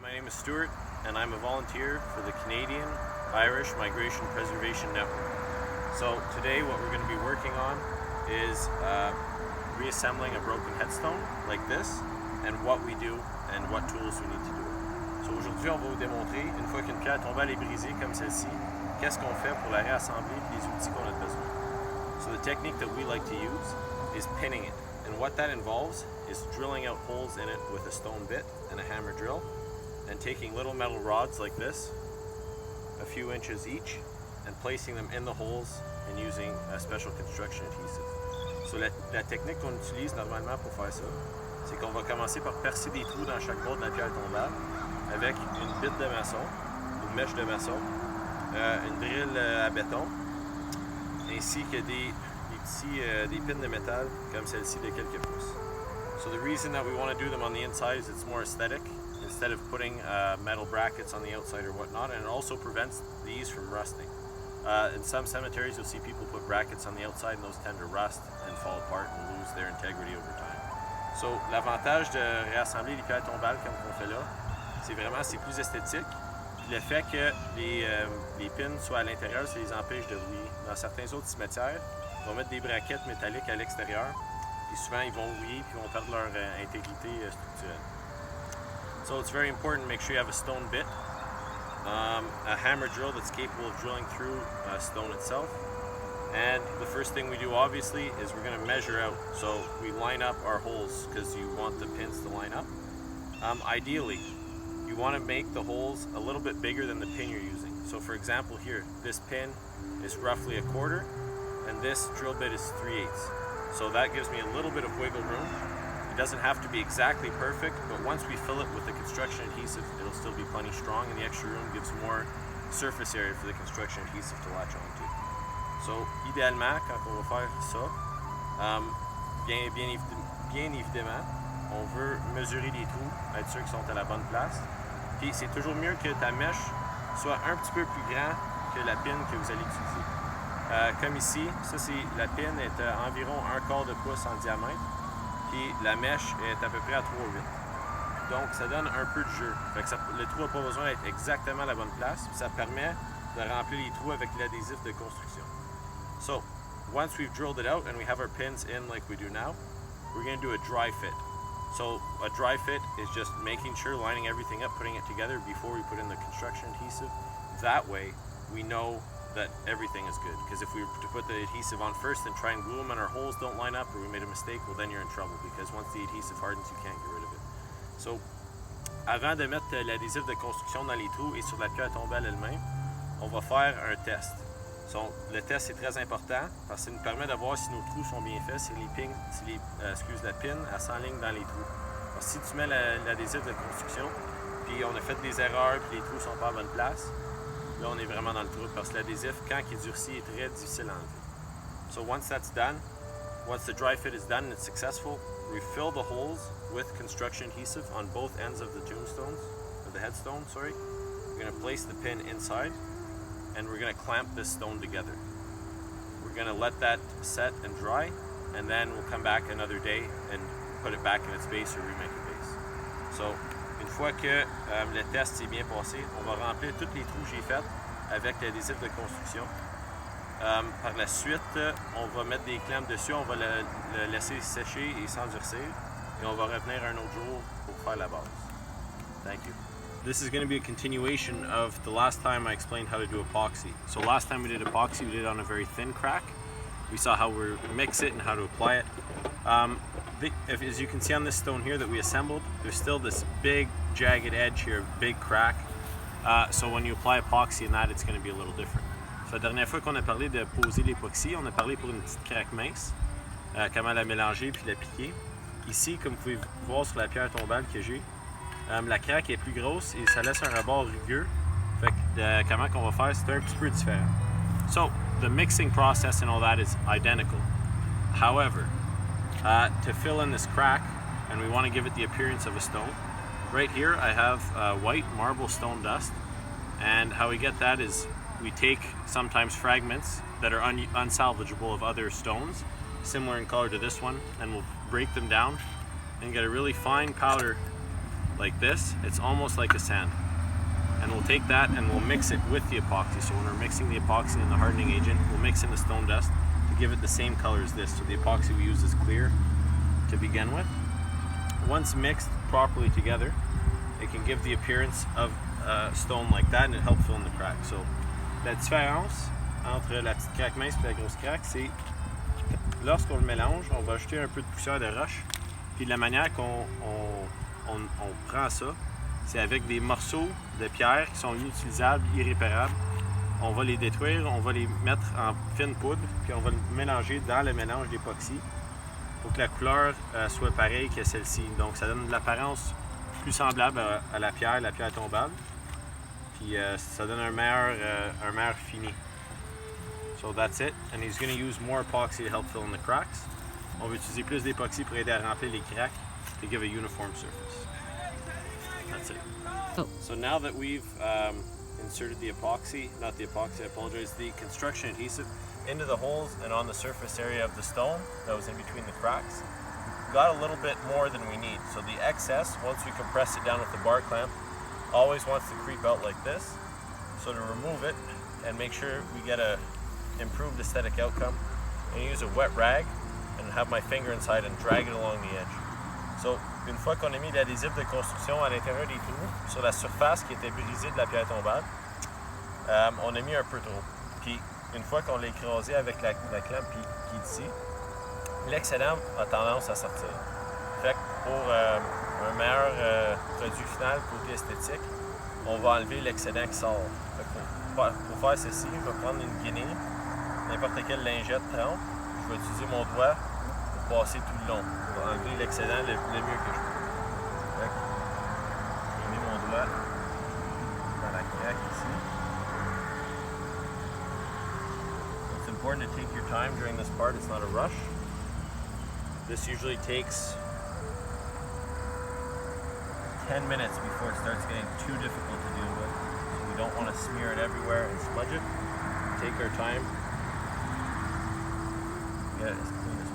My name is Stuart, and I'm a volunteer for the Canadian-Irish Migration Preservation Network. So today what we're going to be working on is reassembling a broken headstone like this, and what we do and what tools we need to do it. So aujourd'hui on va vous démontrer, une fois qu'une pierre tombale est brisée comme celle-ci, qu'est-ce qu'on fait pour la réassembler et les outils qu'on a besoin. So the technique that we like to use is pinning it, and what that involves is drilling out holes in it with a stone bit and a hammer drill, and taking little metal rods like this, a few inches each, and placing them in the holes and using a special construction adhesive. So la technique qu'on utilise normalement pour faire ça, c'est qu'on va commencer par percer des trous dans chaque bord de la pierre tombale avec une bite de maçon, une mèche de maçon, une drill à béton, ainsi que des pins de métal comme celle-ci de quelques pouces. So the reason that we want to do them on the inside is it's more aesthetic instead of putting metal brackets on the outside or whatnot, and it also prevents these from rusting. In some cemeteries you'll see people put brackets on the outside and those tend to rust and fall apart and lose their integrity over time. So l'avantage de réassembler les pierres tombales comme on fait là, c'est plus esthétique. Puis le fait que les pins soient à l'intérieur, ça les empêche de rouiller. Dans certains autres cimetières, ils vont mettre des braquettes métalliques à l'extérieur, et souvent ils vont rouiller puis vont perdre leur intégrité structurelle. So it's very important to make sure you have a stone bit, a hammer drill that's capable of drilling through stone itself, and the first thing we do obviously is we're going to measure out. So we line up our holes because you want the pins to line up. Ideally, you want to make the holes a little bit bigger than the pin you're using. So for example here, this pin is roughly 1/4 and this drill bit is 3/8. So that gives me a little bit of wiggle room. It doesn't have to be exactly perfect, but once we fill it with the construction adhesive, it'll still be plenty strong, and the extra room gives more surface area for the construction adhesive to latch onto. So idéalement, quand on va faire ça, bien évidemment, on veut mesurer les trous, être sûr qu'ils sont à la bonne place. Puis c'est toujours mieux que ta mèche soit un petit peu plus grand que la pin que vous allez utiliser. Comme ici, la pin est environ 1/4 de pouce en diamètre, puis la mèche est à peu près à 3/8. Donc ça donne un peu de jeu. Fait que le trou n'a pas besoin d'être exactement à la bonne place, puis ça permet de remplir les trous avec l'adhésif de construction. So, once we've drilled it out and we have our pins in like we do now, we're going to do a dry fit. So a dry fit is just making sure, lining everything up, putting it together before we put in the construction adhesive. That way we know that everything is good, because if we were to put the adhesive on first and try and glue them and our holes don't line up, or we made a mistake, well then you're in trouble, because once the adhesive hardens you can't get rid of it. So avant de mettre l'adhésif de construction dans les trous et sur la pierre tombale elle-même, on va faire un test. So, le test c'est très important parce que ça nous permet de voir si nos trous sont bien faits, si la pin elle s'enligne dans les trous. Alors, si tu mets l'adhésif de construction, puis on a fait des erreurs, puis les trous sont pas à bonne place, là on est vraiment dans le trou parce que l'adhésif, quand il durcit, est très difficile à enlever. So once that's done, once the dry fit is done and it's successful, we fill the holes with construction adhesive on both ends of the tombstones, or the headstone, sorry. We're going to place the pin inside, and we're going to clamp this stone together. We're going to let that set and dry, and then we'll come back another day and put it back in its base or remake a base. So, une fois que le test s'est bien passé, on va remplir tous les trous que j'ai faits avec l'adhésif de construction. Par la suite, on va mettre des clamps dessus, on va le laisser sécher et s'endurcir, et on va revenir un autre jour pour faire la base. Thank you. This is going to be a continuation of the last time I explained how to do epoxy. So last time we did epoxy, we did it on a very thin crack. We saw how we mix it and how to apply it. As you can see on this stone here that we assembled, there's still this big jagged edge here, big crack. So when you apply epoxy in that, it's going to be a little different. So la dernière fois qu'on a parlé de poser l'époxy, on a parlé pour une petite craque mince, comment la mélanger puis l'appliquer. Ici, comme vous pouvez voir sur la pierre tombale que j'ai, la craque est plus grosse et ça laisse un rebord rugueux. Fait que comment qu'on va faire, c'est un petit peu différent. So, the mixing process and all that is identical. However, to fill in this crack, and we want to give it the appearance of a stone, right here I have white marble stone dust, and how we get that is we take sometimes fragments that are unsalvageable of other stones, similar in color to this one, and we'll break them down and get a really fine powder like this, it's almost like a sand. And we'll take that and we'll mix it with the epoxy. So when we're mixing the epoxy and the hardening agent, we'll mix in the stone dust to give it the same color as this. So the epoxy we use is clear to begin with. Once mixed properly together, it can give the appearance of stone like that, and it helps fill in the cracks. So la différence entre la petite craque mince et la grosse craque, c'est lorsqu'on le mélange, on va ajouter un peu de poussière de roche. Puis la manière qu'on prend ça, c'est avec des morceaux de pierres qui sont inutilisables, irréparables. On va les détruire, on va les mettre en fine poudre, puis on va le mélanger dans le mélange d'époxy pour que la couleur soit pareille que celle-ci. Donc ça donne de l'apparence plus semblable à la pierre tombale. Puis ça donne un meilleur fini. So that's it. And he's going to use more epoxy to help fill in the cracks. On va utiliser plus d'époxy pour aider à remplir les cracks to give a uniform surface. That's it. Oh. So now that we've inserted the epoxy, not the epoxy, I apologize, the construction adhesive into the holes and on the surface area of the stone that was in between the cracks, got a little bit more than we need. So the excess, once we compress it down with the bar clamp, always wants to creep out like this. So to remove it and make sure we get a improved aesthetic outcome, I'm going to use a wet rag and have my finger inside and drag it along the edge. So une fois qu'on a mis l'adhésif de construction à l'intérieur des trous, sur la surface qui était brisée de la pierre tombale, on a mis un peu trop. Puis une fois qu'on l'a écrasé avec la clampe qui est ici, l'excédent a tendance à sortir. Fait que pour un meilleur produit final côté esthétique, on va enlever l'excédent qui sort. Fait que pour faire ceci, je vais prendre une guinée, n'importe quelle lingette trempe, je vais utiliser mon doigt pour passer tout le long, pour enlever l'excédent le mieux que je peux. Fait que je mets mon doigt dans la craque ici. It's important to take your time during this part, it's not a rush. This usually takes 10 minutes before it starts getting too difficult to deal with. So we don't want to smear it everywhere and smudge it. Take our time, get it as clean as